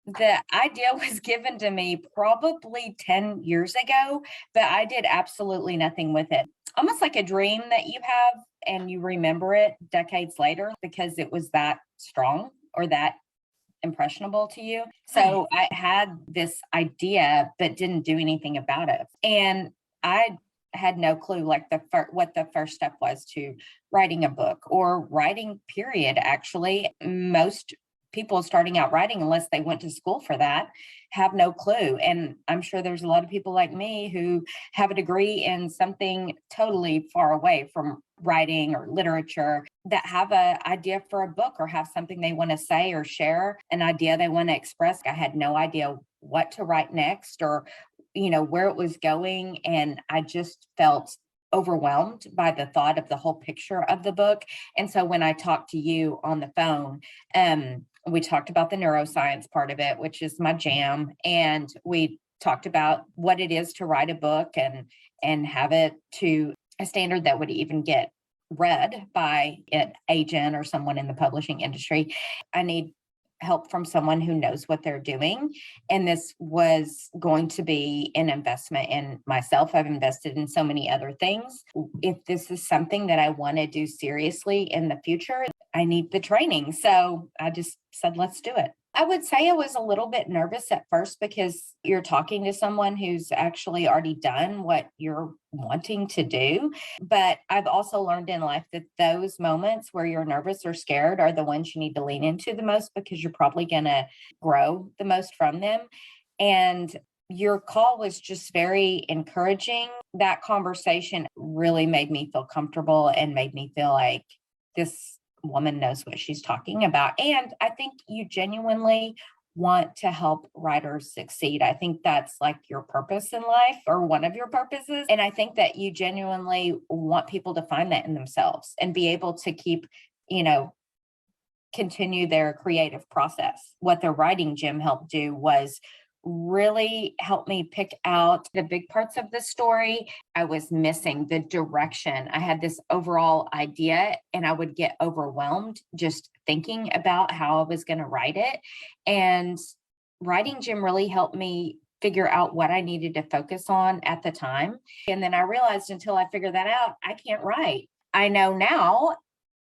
The idea was given to me probably 10 years ago, but I did absolutely nothing with it. Almost like a dream that you have and you remember it decades later because it was that strong or that impressionable to you. Right. So I had this idea, but didn't do anything about it. And I had no clue like what the first step was to writing a book or writing period. Actually, most people starting out writing, unless they went to school for that, have no clue. And I'm sure there's a lot of people like me who have a degree in something totally far away from writing or literature that have an idea for a book or have something they want to say or share an idea they want to express. I had no idea what to write next or where it was going, and I just felt overwhelmed by the thought of the whole picture of the book. And so when I talked to you on the phone, we talked about the neuroscience part of it, which is my jam, and we talked about what it is to write a book and have it to a standard that would even get read by an agent or someone in the publishing industry. I need help from someone who knows what they're doing. And this was going to be an investment in myself. I've invested in so many other things. If this is something that I want to do seriously in the future, I need the training. So I just said, let's do it. I would say I was a little bit nervous at first because you're talking to someone who's actually already done what you're wanting to do. But I've also learned in life that those moments where you're nervous or scared are the ones you need to lean into the most because you're probably going to grow the most from them. And your call was just very encouraging. That conversation really made me feel comfortable and made me feel like this woman knows what she's talking about. And I think you genuinely want to help writers succeed. I think that's like your purpose in life or one of your purposes. And I think that you genuinely want people to find that in themselves and be able to keep, continue their creative process. What the writing gym helped do was really help me pick out the big parts of the story. I was missing the direction. I had this overall idea and I would get overwhelmed just thinking about how I was going to write it. And writing gym really helped me figure out what I needed to focus on at the time. And then I realized until I figured that out, I can't write. I know now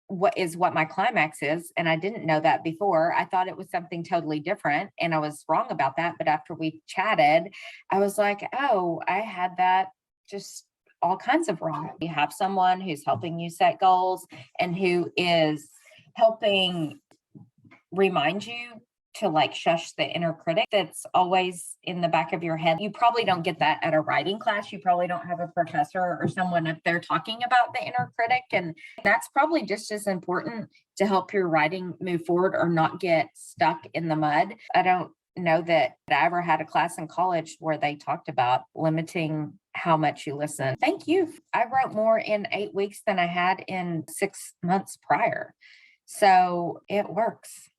what my climax is. And I didn't know that before. I thought it was something totally different. And I was wrong about that. But after we chatted, I was like, oh, I had that just all kinds of wrong. You have someone who's helping you set goals and who is helping remind you to like shush the inner critic that's always in the back of your head. You probably don't get that at a writing class. You probably don't have a professor or someone up there talking about the inner critic. And that's probably just as important to help your writing move forward or not get stuck in the mud. I don't know that I ever had a class in college where they talked about limiting how much you listen. Thank you. I wrote more in 8 weeks than I had in 6 months prior. So it works.